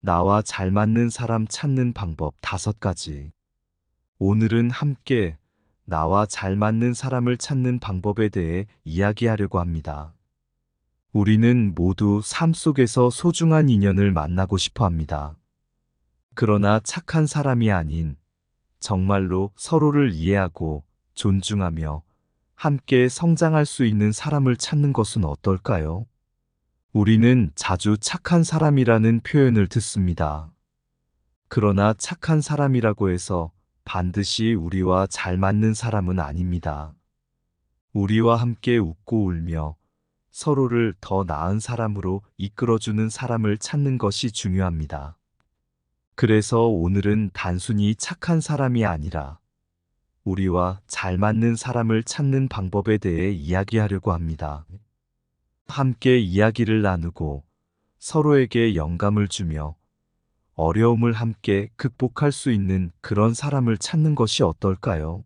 나와 잘 맞는 사람 찾는 방법 5가지. 오늘은 함께 나와 잘 맞는 사람을 찾는 방법에 대해 이야기하려고 합니다. 우리는 모두 삶 속에서 소중한 인연을 만나고 싶어 합니다. 그러나 착한 사람이 아닌 정말로 서로를 이해하고 존중하며 함께 성장할 수 있는 사람을 찾는 것은 어떨까요? 우리는 자주 착한 사람이라는 표현을 듣습니다. 그러나 착한 사람이라고 해서 반드시 우리와 잘 맞는 사람은 아닙니다. 우리와 함께 웃고 울며 서로를 더 나은 사람으로 이끌어주는 사람을 찾는 것이 중요합니다. 그래서 오늘은 단순히 착한 사람이 아니라 우리와 잘 맞는 사람을 찾는 방법에 대해 이야기하려고 합니다. 함께 이야기를 나누고 서로에게 영감을 주며 어려움을 함께 극복할 수 있는 그런 사람을 찾는 것이 어떨까요?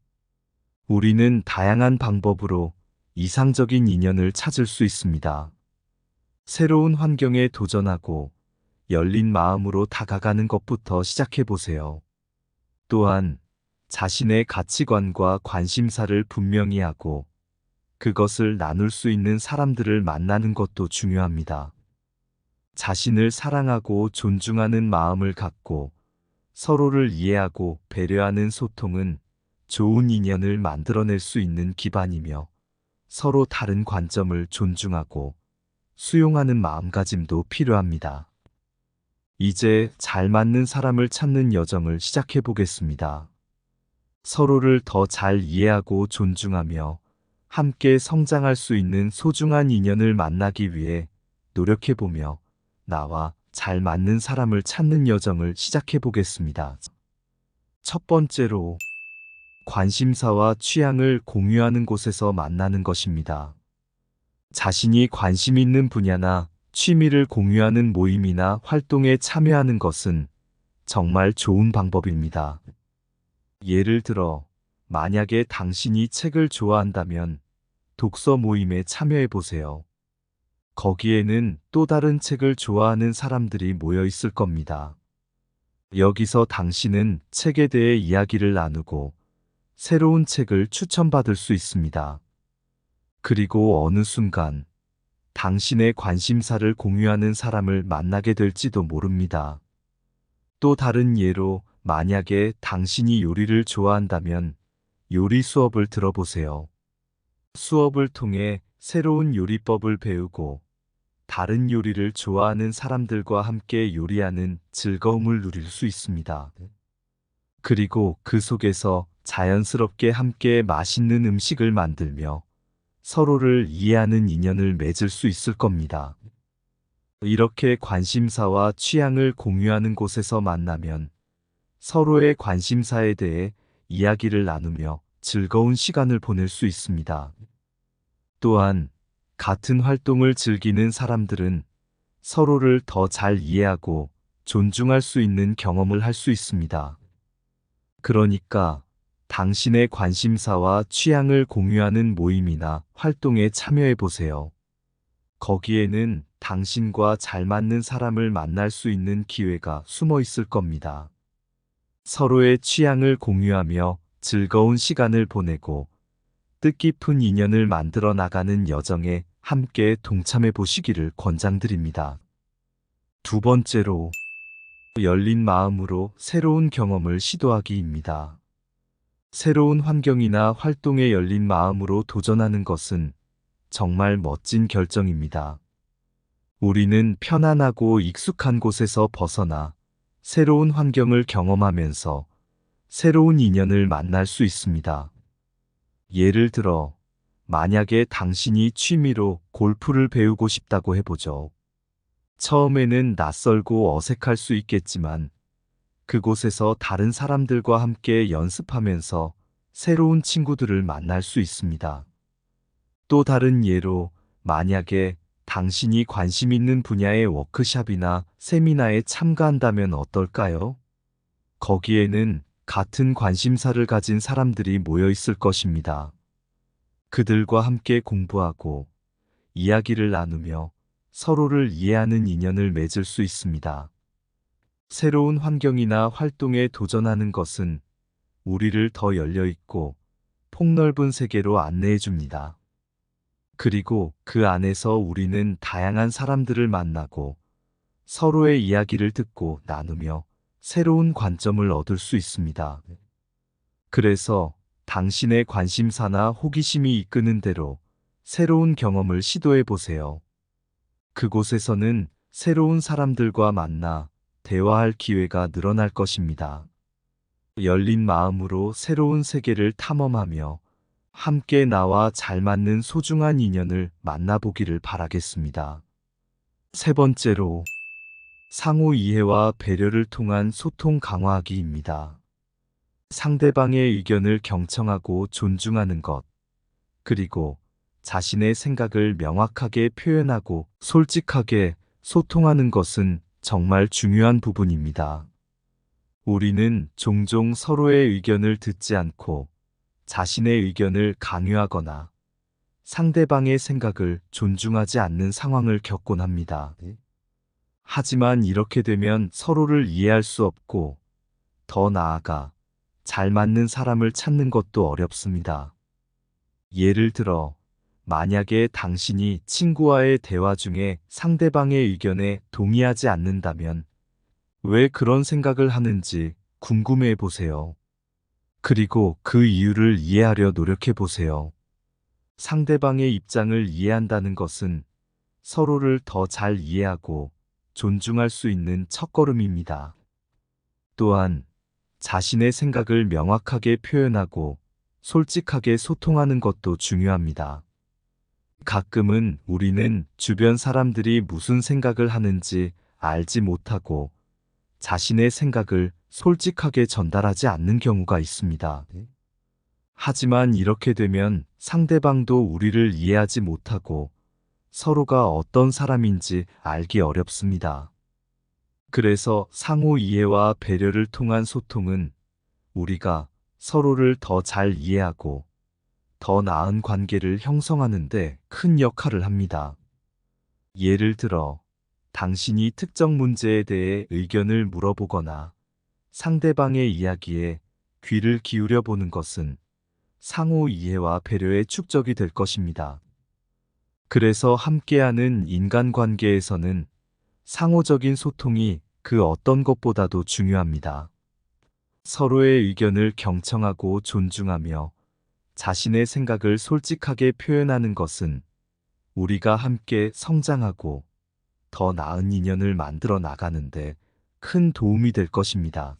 우리는 다양한 방법으로 이상적인 인연을 찾을 수 있습니다. 새로운 환경에 도전하고 열린 마음으로 다가가는 것부터 시작해 보세요. 또한 자신의 가치관과 관심사를 분명히 하고 그것을 나눌 수 있는 사람들을 만나는 것도 중요합니다. 자신을 사랑하고 존중하는 마음을 갖고 서로를 이해하고 배려하는 소통은 좋은 인연을 만들어낼 수 있는 기반이며 서로 다른 관점을 존중하고 수용하는 마음가짐도 필요합니다. 이제 잘 맞는 사람을 찾는 여정을 시작해 보겠습니다. 서로를 더 잘 이해하고 존중하며 함께 성장할 수 있는 소중한 인연을 만나기 위해 노력해 보며 나와 잘 맞는 사람을 찾는 여정을 시작해 보겠습니다. 첫 번째로 관심사와 취향을 공유하는 곳에서 만나는 것입니다. 자신이 관심 있는 분야나 취미를 공유하는 모임이나 활동에 참여하는 것은 정말 좋은 방법입니다. 예를 들어, 만약에 당신이 책을 좋아한다면 독서 모임에 참여해 보세요. 거기에는 또 다른 책을 좋아하는 사람들이 모여 있을 겁니다. 여기서 당신은 책에 대해 이야기를 나누고 새로운 책을 추천받을 수 있습니다. 그리고 어느 순간 당신의 관심사를 공유하는 사람을 만나게 될지도 모릅니다. 또 다른 예로 만약에 당신이 요리를 좋아한다면 요리 수업을 들어보세요. 수업을 통해 새로운 요리법을 배우고 다른 요리를 좋아하는 사람들과 함께 요리하는 즐거움을 누릴 수 있습니다. 그리고 그 속에서 자연스럽게 함께 맛있는 음식을 만들며 서로를 이해하는 인연을 맺을 수 있을 겁니다. 이렇게 관심사와 취향을 공유하는 곳에서 만나면 서로의 관심사에 대해 이야기를 나누며 즐거운 시간을 보낼 수 있습니다. 또한 같은 활동을 즐기는 사람들은 서로를 더 잘 이해하고 존중할 수 있는 경험을 할 수 있습니다. 그러니까 당신의 관심사와 취향을 공유하는 모임이나 활동에 참여해 보세요. 거기에는 당신과 잘 맞는 사람을 만날 수 있는 기회가 숨어 있을 겁니다. 서로의 취향을 공유하며 즐거운 시간을 보내고 뜻깊은 인연을 만들어 나가는 여정에 함께 동참해 보시기를 권장드립니다. 두 번째로, 열린 마음으로 새로운 경험을 시도하기입니다. 새로운 환경이나 활동에 열린 마음으로 도전하는 것은 정말 멋진 결정입니다. 우리는 편안하고 익숙한 곳에서 벗어나 새로운 환경을 경험하면서 새로운 인연을 만날 수 있습니다. 예를 들어, 만약에 당신이 취미로 골프를 배우고 싶다고 해보죠. 처음에는 낯설고 어색할 수 있겠지만 그곳에서 다른 사람들과 함께 연습하면서 새로운 친구들을 만날 수 있습니다. 또 다른 예로 만약에 당신이 관심 있는 분야의 워크숍이나 세미나에 참가한다면 어떨까요? 거기에는 같은 관심사를 가진 사람들이 모여 있을 것입니다. 그들과 함께 공부하고 이야기를 나누며 서로를 이해하는 인연을 맺을 수 있습니다. 새로운 환경이나 활동에 도전하는 것은 우리를 더 열려있고 폭넓은 세계로 안내해 줍니다. 그리고 그 안에서 우리는 다양한 사람들을 만나고 서로의 이야기를 듣고 나누며 새로운 관점을 얻을 수 있습니다. 그래서 당신의 관심사나 호기심이 이끄는 대로 새로운 경험을 시도해 보세요. 그곳에서는 새로운 사람들과 만나 대화할 기회가 늘어날 것입니다. 열린 마음으로 새로운 세계를 탐험하며 함께 나와 잘 맞는 소중한 인연을 만나보기를 바라겠습니다. 세 번째로, 상호 이해와 배려를 통한 소통 강화하기입니다. 상대방의 의견을 경청하고 존중하는 것, 그리고 자신의 생각을 명확하게 표현하고 솔직하게 소통하는 것은 정말 중요한 부분입니다. 우리는 종종 서로의 의견을 듣지 않고 자신의 의견을 강요하거나 상대방의 생각을 존중하지 않는 상황을 겪곤 합니다. 하지만 이렇게 되면 서로를 이해할 수 없고 더 나아가 잘 맞는 사람을 찾는 것도 어렵습니다. 예를 들어, 만약에 당신이 친구와의 대화 중에 상대방의 의견에 동의하지 않는다면 왜 그런 생각을 하는지 궁금해 보세요. 그리고 그 이유를 이해하려 노력해 보세요. 상대방의 입장을 이해한다는 것은 서로를 더 잘 이해하고 존중할 수 있는 첫걸음입니다. 또한 자신의 생각을 명확하게 표현하고 솔직하게 소통하는 것도 중요합니다. 가끔은 우리는 주변 사람들이 무슨 생각을 하는지 알지 못하고 자신의 생각을 솔직하게 전달하지 않는 경우가 있습니다. 하지만 이렇게 되면 상대방도 우리를 이해하지 못하고 서로가 어떤 사람인지 알기 어렵습니다. 그래서 상호 이해와 배려를 통한 소통은 우리가 서로를 더 잘 이해하고 더 나은 관계를 형성하는 데 큰 역할을 합니다. 예를 들어, 당신이 특정 문제에 대해 의견을 물어보거나 상대방의 이야기에 귀를 기울여 보는 것은 상호 이해와 배려의 축적이 될 것입니다. 그래서 함께하는 인간관계에서는 상호적인 소통이 그 어떤 것보다도 중요합니다. 서로의 의견을 경청하고 존중하며 자신의 생각을 솔직하게 표현하는 것은 우리가 함께 성장하고 더 나은 인연을 만들어 나가는데 큰 도움이 될 것입니다.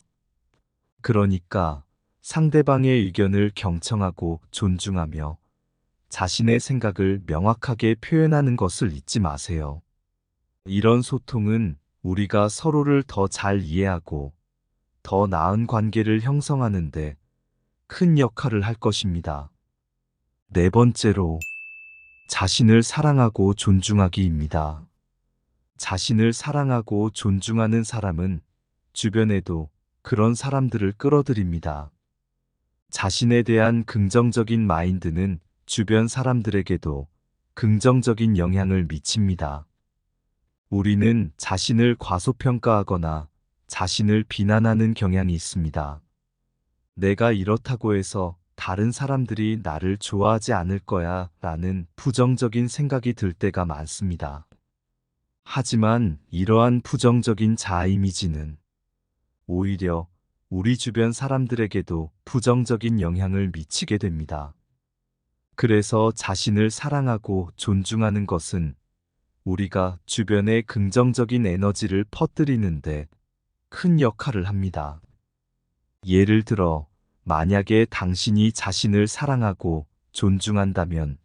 그러니까 상대방의 의견을 경청하고 존중하며 자신의 생각을 명확하게 표현하는 것을 잊지 마세요. 이런 소통은 우리가 서로를 더 잘 이해하고 더 나은 관계를 형성하는데 큰 역할을 할 것입니다. 네 번째로, 자신을 사랑하고 존중하기입니다. 자신을 사랑하고 존중하는 사람은 주변에도 그런 사람들을 끌어들입니다. 자신에 대한 긍정적인 마인드는 주변 사람들에게도 긍정적인 영향을 미칩니다. 우리는 자신을 과소평가하거나 자신을 비난하는 경향이 있습니다. 내가 이렇다고 해서 다른 사람들이 나를 좋아하지 않을 거야 라는 부정적인 생각이 들 때가 많습니다. 하지만 이러한 부정적인 자아 이미지는 오히려 우리 주변 사람들에게도 부정적인 영향을 미치게 됩니다. 그래서 자신을 사랑하고 존중하는 것은 우리가 주변에 긍정적인 에너지를 퍼뜨리는데 큰 역할을 합니다. 예를 들어, 만약에 당신이 자신을 사랑하고 존중한다면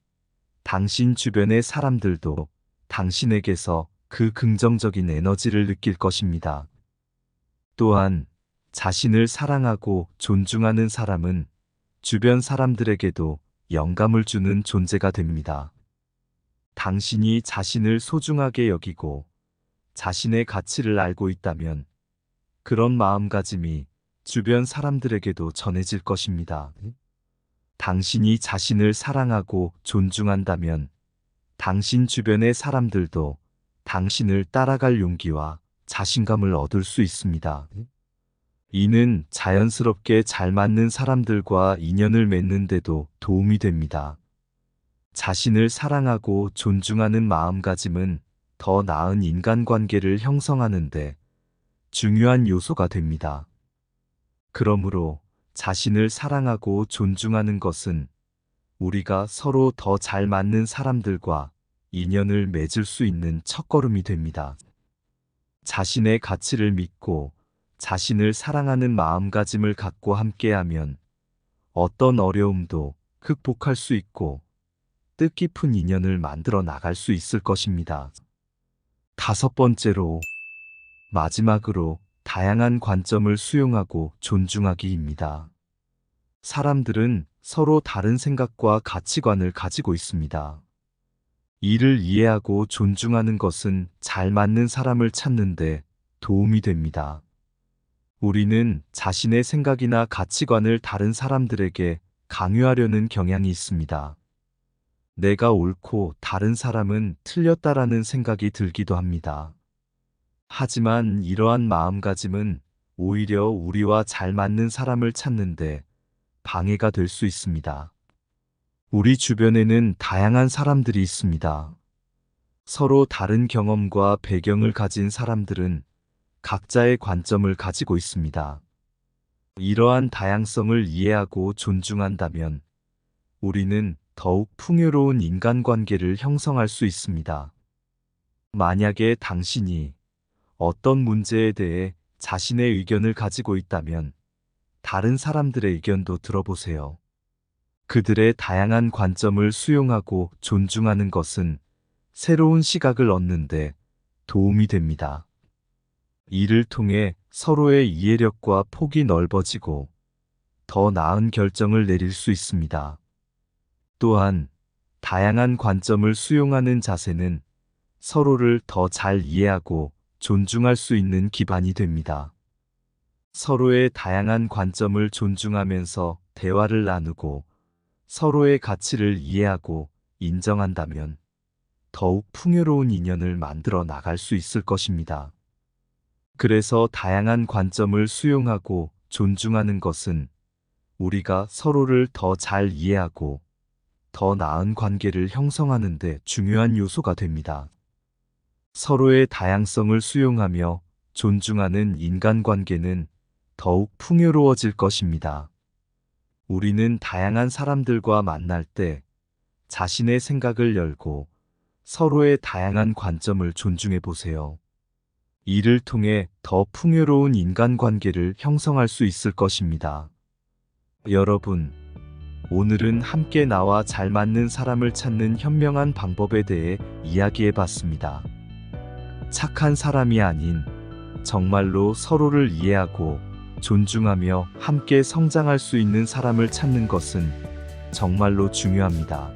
당신 주변의 사람들도 당신에게서 그 긍정적인 에너지를 느낄 것입니다. 또한 자신을 사랑하고 존중하는 사람은 주변 사람들에게도 영감을 주는 존재가 됩니다. 당신이 자신을 소중하게 여기고 자신의 가치를 알고 있다면 그런 마음가짐이 주변 사람들에게도 전해질 것입니다. 당신이 자신을 사랑하고 존중한다면 당신 주변의 사람들도 당신을 따라갈 용기와 자신감을 얻을 수 있습니다. 이는 자연스럽게 잘 맞는 사람들과 인연을 맺는데도 도움이 됩니다. 자신을 사랑하고 존중하는 마음가짐은 더 나은 인간관계를 형성하는데 중요한 요소가 됩니다. 그러므로 자신을 사랑하고 존중하는 것은 우리가 서로 더 잘 맞는 사람들과 인연을 맺을 수 있는 첫걸음이 됩니다. 자신의 가치를 믿고 자신을 사랑하는 마음가짐을 갖고 함께하면 어떤 어려움도 극복할 수 있고 뜻깊은 인연을 만들어 나갈 수 있을 것입니다. 다섯 번째로, 마지막으로 다양한 관점을 수용하고 존중하기입니다. 사람들은 서로 다른 생각과 가치관을 가지고 있습니다. 이를 이해하고 존중하는 것은 잘 맞는 사람을 찾는데 도움이 됩니다. 우리는 자신의 생각이나 가치관을 다른 사람들에게 강요하려는 경향이 있습니다. 내가 옳고 다른 사람은 틀렸다라는 생각이 들기도 합니다. 하지만 이러한 마음가짐은 오히려 우리와 잘 맞는 사람을 찾는데 방해가 될 수 있습니다. 우리 주변에는 다양한 사람들이 있습니다. 서로 다른 경험과 배경을 가진 사람들은 각자의 관점을 가지고 있습니다. 이러한 다양성을 이해하고 존중한다면 우리는 더욱 풍요로운 인간관계를 형성할 수 있습니다. 만약에 당신이 어떤 문제에 대해 자신의 의견을 가지고 있다면 다른 사람들의 의견도 들어보세요. 그들의 다양한 관점을 수용하고 존중하는 것은 새로운 시각을 얻는데 도움이 됩니다. 이를 통해 서로의 이해력과 폭이 넓어지고 더 나은 결정을 내릴 수 있습니다. 또한 다양한 관점을 수용하는 자세는 서로를 더 잘 이해하고 존중할 수 있는 기반이 됩니다. 서로의 다양한 관점을 존중하면서 대화를 나누고 서로의 가치를 이해하고 인정한다면 더욱 풍요로운 인연을 만들어 나갈 수 있을 것입니다. 그래서 다양한 관점을 수용하고 존중하는 것은 우리가 서로를 더 잘 이해하고 더 나은 관계를 형성하는 데 중요한 요소가 됩니다. 서로의 다양성을 수용하며 존중하는 인간관계는 더욱 풍요로워질 것입니다. 우리는 다양한 사람들과 만날 때 자신의 생각을 열고 서로의 다양한 관점을 존중해 보세요. 이를 통해 더 풍요로운 인간관계를 형성할 수 있을 것입니다. 여러분, 오늘은 함께 나와 잘 맞는 사람을 찾는 현명한 방법에 대해 이야기해 봤습니다. 착한 사람이 아닌 정말로 서로를 이해하고 존중하며 함께 성장할 수 있는 사람을 찾는 것은 정말로 중요합니다.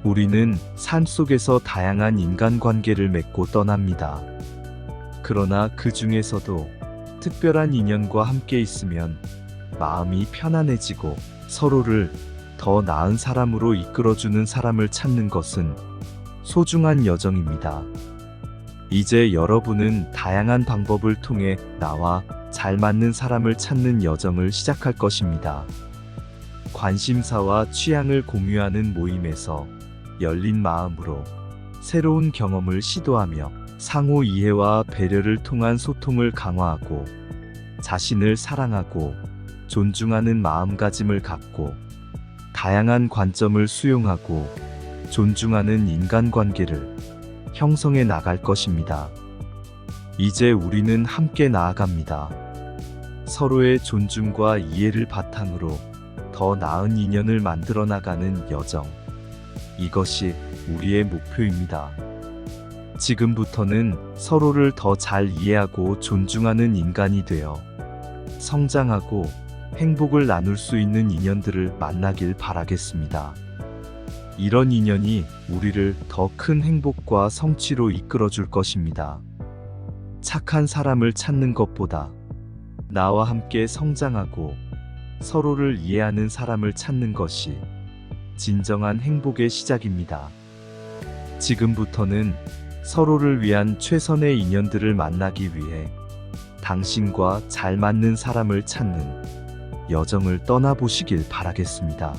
우리는 삶 속에서 다양한 인간관계를 맺고 떠납니다. 그러나 그 중에서도 특별한 인연과 함께 있으면 마음이 편안해지고 서로를 더 나은 사람으로 이끌어주는 사람을 찾는 것은 소중한 여정입니다. 이제 여러분은 다양한 방법을 통해 나와 잘 맞는 사람을 찾는 여정을 시작할 것입니다. 관심사와 취향을 공유하는 모임에서 열린 마음으로 새로운 경험을 시도하며 상호 이해와 배려를 통한 소통을 강화하고 자신을 사랑하고 존중하는 마음가짐을 갖고 다양한 관점을 수용하고 존중하는 인간관계를 형성해 나갈 것입니다. 이제 우리는 함께 나아갑니다. 서로의 존중과 이해를 바탕으로 더 나은 인연을 만들어 나가는 여정. 이것이 우리의 목표입니다. 지금부터는 서로를 더 잘 이해하고 존중하는 인간이 되어 성장하고 행복을 나눌 수 있는 인연들을 만나길 바라겠습니다. 이런 인연이 우리를 더 큰 행복과 성취로 이끌어 줄 것입니다. 착한 사람을 찾는 것보다 나와 함께 성장하고 서로를 이해하는 사람을 찾는 것이 진정한 행복의 시작입니다. 지금부터는 서로를 위한 최선의 인연들을 만나기 위해 당신과 잘 맞는 사람을 찾는 여정을 떠나보시길 바라겠습니다.